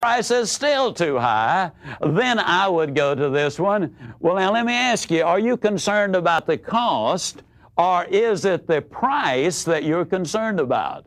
price is still too high, then I would go to this one. Well, now let me ask you, are you concerned about the cost, or is it the price that you're concerned about?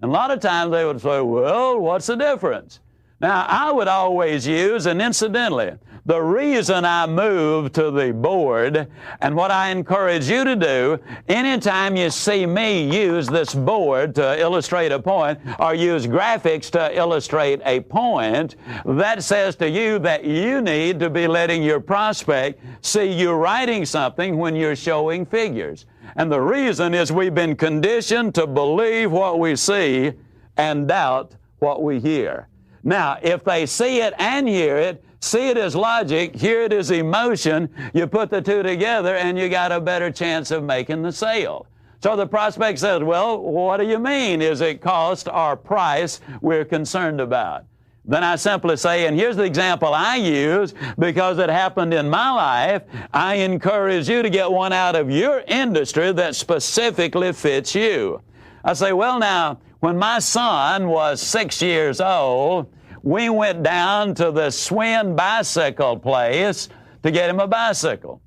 And a lot of times they would say, well, what's the difference? Now, I would always use, and incidentally, the reason I moved to the board, and what I encourage you to do, anytime you see me use this board to illustrate a point, or use graphics to illustrate a point, that says to you that you need to be letting your prospect see you writing something when you're showing figures. And the reason is we've been conditioned to believe what we see and doubt what we hear. Now, if they see it and hear it, see it as logic, hear it as emotion, you put the two together and you got a better chance of making the sale. So the prospect says, well, what do you mean? Is it cost or price we're concerned about? Then I simply say, and here's the example I use because it happened in my life, I encourage you to get one out of your industry that specifically fits you. I say, well, now, when my son was 6 years old, we went down to the Swin bicycle place to get him a bicycle.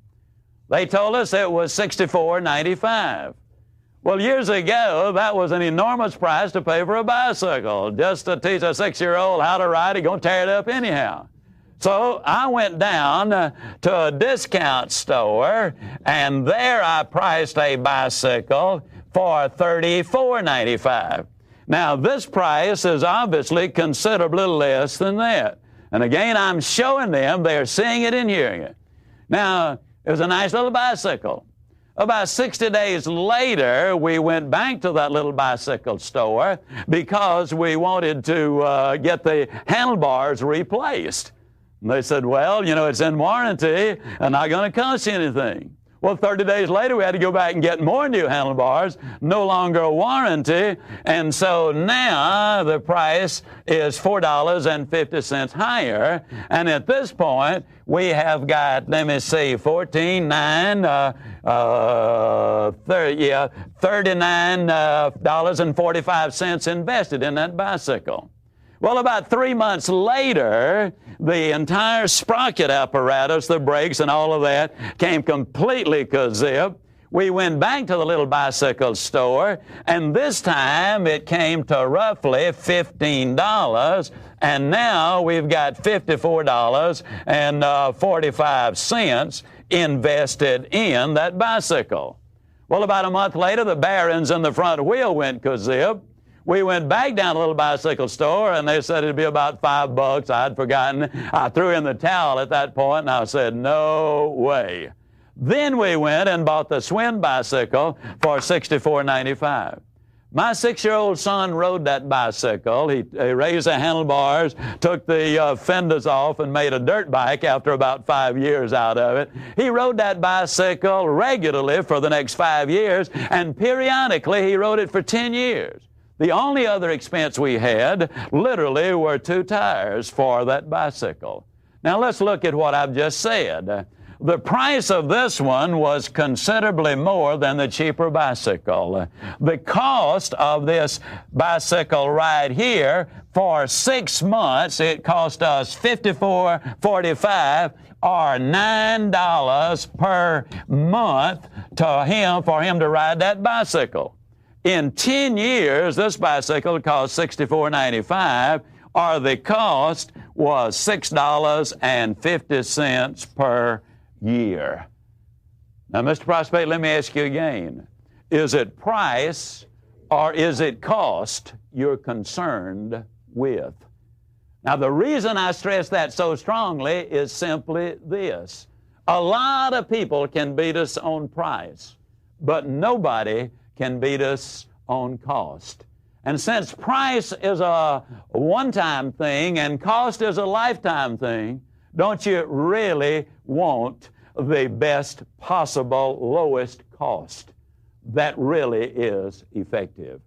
They told us it was $64.95. Well, years ago, that was an enormous price to pay for a bicycle. Just to teach a 6-year-old how to ride, he's going to tear it up anyhow. So I went down to a discount store, and there I priced a bicycle for $34.95. Now, this price is obviously considerably less than that. And again, I'm showing them they're seeing it and hearing it. Now, it was a nice little bicycle. About 60 days later, we went back to that little bicycle store because we wanted to get the handlebars replaced. And they said, well, you know, it's in warranty and not going to cost you anything. Well, 30 days later, we had to go back and get more new handlebars, no longer a warranty, and so now the price is $4.50 higher, and at this point, we have got, let me see, $39.45 invested in that bicycle. Well, about 3 months later, the entire sprocket apparatus, the brakes and all of that, came completely kazip. We went back to the little bicycle store, and this time it came to roughly $15, and now we've got $54.45 invested in that bicycle. Well, about a month later, the bearings in the front wheel went kazip. We went back down to the little bicycle store, and they said it'd be about $5. I'd forgotten. I threw in the towel at that point, and I said, no way. Then we went and bought the Swin bicycle for $64.95. My 6-year-old son rode that bicycle. He raised the handlebars, took the fenders off, and made a dirt bike after about 5 years out of it. He rode that bicycle regularly for the next 5 years, and periodically he rode it for 10 years. The only other expense we had, literally, were 2 tires for that bicycle. Now, let's look at what I've just said. The price of this one was considerably more than the cheaper bicycle. The cost of this bicycle right here, for 6 months, it cost us $54.45 or $9 per month for him to ride that bicycle. In 10 years, this bicycle cost $64.95, or the cost was $6.50 per year. Now, Mr. Prospect, let me ask you again. Is it price or is it cost you're concerned with? Now, the reason I stress that so strongly is simply this. A lot of people can beat us on price, but nobody can beat us on cost. And since price is a one-time thing and cost is a lifetime thing, don't you really want the best possible, lowest cost that really is effective?